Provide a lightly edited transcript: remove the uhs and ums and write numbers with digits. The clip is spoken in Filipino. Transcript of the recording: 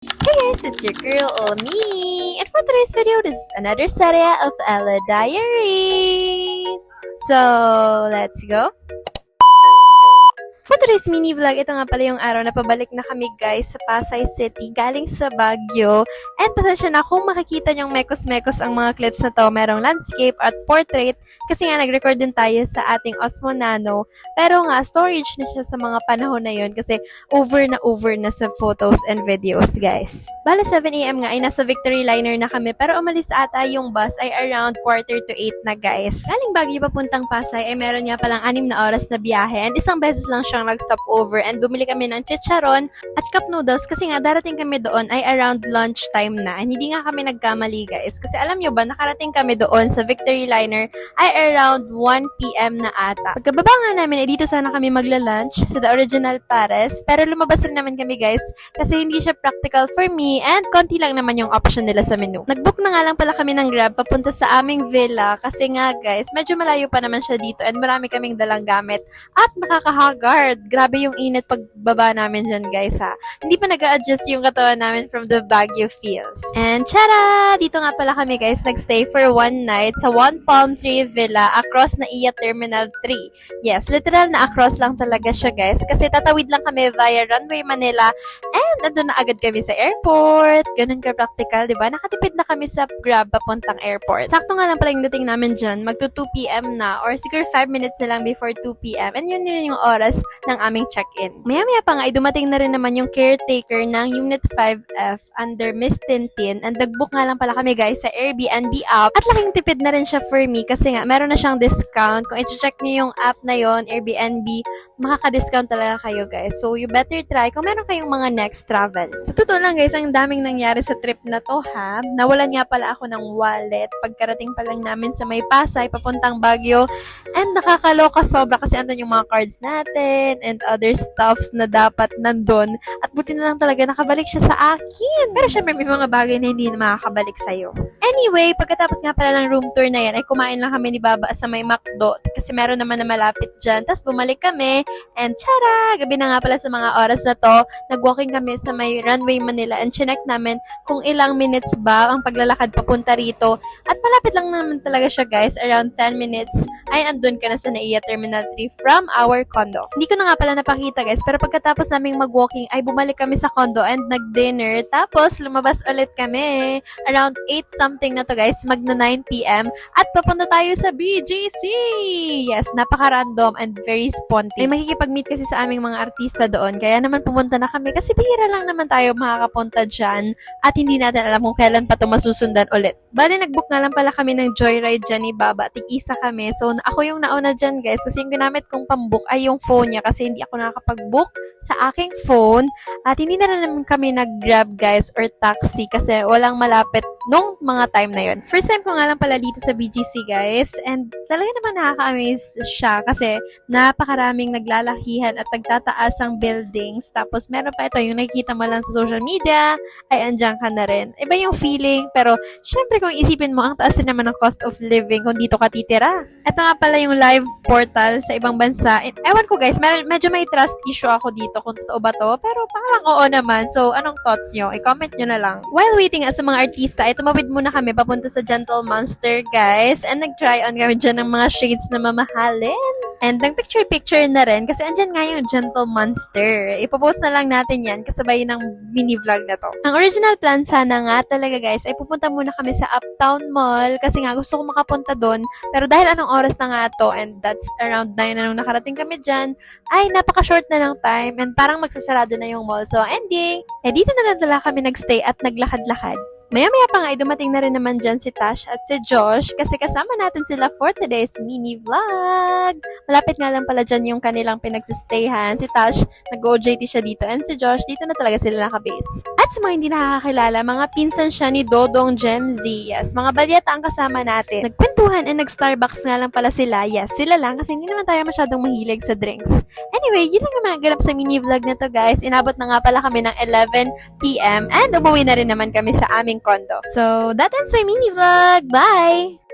Hey guys, it's your girl Olmi, and for today's video, this is another serie of Ella Diaries. So, let's go. For today's mini vlog, ito nga pala yung araw na pabalik na kami guys sa Pasay City galing sa Baguio. And pasensya na kung makikita nyong mekos-mekos ang mga clips na to, merong landscape at portrait kasi nga nag-record din tayo sa ating Osmo Nano. Pero nga, storage na siya sa mga panahon na yun kasi over na sa photos and videos guys. Bale 7 AM nga ay nasa Victory Liner na kami pero umalis ata yung bus ay around 7:45 na guys. Galing Baguio papuntang Pasay ay meron nga palang 6 na oras na biyahe and isang beses lang siyang nag-stop over and bumili kami ng chicharon at cup noodles kasi nga darating kami doon ay around lunch time na. And hindi nga kami nagkamali guys kasi alam nyo ba nakarating kami doon sa Victory Liner ay around 1 PM na ata. Pagkababa nga namin ay dito sana kami magla-lunch sa The Original Pares pero lumabas rin naman kami guys kasi hindi siya practical for me and konti lang naman yung option nila sa menu. Nag-book na nga lang pala kami ng Grab papunta sa aming villa kasi nga guys medyo malayo pa naman siya dito and marami kaming dalang gamit at nakakahagard. Grabe yung init pagbaba namin dyan guys ha. Hindi pa nag-a-adjust yung katawan namin from the Baguio feels. And tara! Dito nga pala kami guys nagstay for one night sa One Palm Tree Villa across na Iya Terminal 3. Yes, literal na across lang talaga siya guys kasi tatawid lang kami via Runway Manila and nandun na agad kami sa airport. Ganun ka-practical, di ba? Nakatipid na kami sa Grab papuntang airport. Sakto nga lang pala yung dating namin dyan, magto 2 PM na or siguro 5 minutes na lang before 2 PM and yun rin yung oras ng aming check-in. Maya-maya pa nga, ay dumating na rin naman yung caretaker ng Unit 5F under Miss Tintin and nag-book nga lang pala kami guys sa Airbnb app at laking tipid na rin siya for me kasi nga meron na siyang discount. Kung i-check niyo yung app na yon Airbnb, makaka-discount talaga kayo guys. So, you better try kung meron kayong mga next travel. Sa totoo lang guys, ang daming nangyari sa trip na to ha. Nawalan nga pala ako ng wallet pagkarating pa lang namin sa May Pasay papuntang Baguio and nakakaloka sobra kasi andun yung mga cards natin and other stuffs na dapat nandun at buti na lang talaga nakabalik siya sa akin. Pero syempre may mga bagay na hindi na makakabalik sa'yo. Anyway, pagkatapos nga pala ng room tour na yan ay kumain lang kami ni Baba sa may McDo kasi meron naman na malapit dyan. Tapos bumalik kami and tara! Gabi na nga pala sa mga oras na to. Nag-walking kami sa may Runway Manila and chinek namin kung ilang minutes ba ang paglalakad papunta rito. At malapit lang naman talaga siya guys. Around 10 minutes ay andun ka na sa Naiya Terminal 3 from our condo. Hindi ko na nga pala napakita guys pero pagkatapos naming mag-walking ay bumalik kami sa condo and nag-dinner. Tapos lumabas ulit kami. Around 8 something na to guys. Magna 9 PM at papunta tayo sa BGC. Yes, napaka-random and very spontaneous. May makikipag-meet kasi sa aming mga artista doon. Kaya naman pumunta na kami kasi bihira lang naman tayo makakapunta dyan at hindi natin alam kung kailan pa ito masusundan ulit. Bale, nag-book nga lang pala kami ng joyride dyan ni Baba. Tig-isa kami. So, ako yung nauna dyan guys kasi yung ginamit kong pambook ay yung phone niya kasi hindi ako nakakapag-book sa aking phone at hindi na rin naman kami nag-grab guys or taxi kasi walang malapit nung mga time na yun. First time ko nga lang pala dito sa BGC guys and talaga naman nakaka-amaze siya kasi napakaraming naglalakihan at nagtataas ang buildings tapos meron pa ito yung nakikita mo lang sa social media ay andyan ka na rin. Iba yung feeling pero syempre kung isipin mo ang taas naman ng cost of living kung dito ka titira. Ito nga pala yung live portal sa ibang bansa. Ewan ko guys, medyo may trust issue ako dito kung totoo ba to pero parang oo naman. So anong thoughts nyo? I-comment nyo na lang. While waiting sa mga artista ay tumawid muna kami papunta sa Gentle Monster guys and nag-try on kami dyan ng mga shades na mamahalin. And nag-picture-picture na rin kasi andyan nga yung Gentle Monster. Ipopost na lang natin yan kasabay ng mini-vlog na to. Ang original plan sana nga talaga guys ay pupunta muna kami sa Uptown Mall kasi nga gusto ko makapunta doon. Pero dahil anong oras na nga to and that's around 9 na nung nakarating kami dyan, ay napaka-short na ng time and parang magsasarado na yung mall. So ending, dito na lang talaga kami nagstay at naglakad-lakad. Maya-maya pa nga ay dumating na rin naman dyan si Tash at si Josh kasi kasama natin sila for today's mini vlog. Malapit nga lang pala dyan yung kanilang pinagsistayhan. Si Tash, nag-OJT siya dito and si Josh, dito na talaga sila nakabase. At sa mga hindi nakakakilala, mga pinsan siya ni Dodong Gem Z. Yes, mga balyata ang kasama natin. Nagkwentuhan and nag-Starbucks nga lang pala sila. Yes, sila lang kasi hindi naman tayo masyadong mahilig sa drinks. Anyway, yun lang naman ganap sa mini vlog na to guys. Inabot na nga pala kami ng 11 PM and umuwi na rin naman kami sa aming condo. So, that ends my mini vlog. Bye!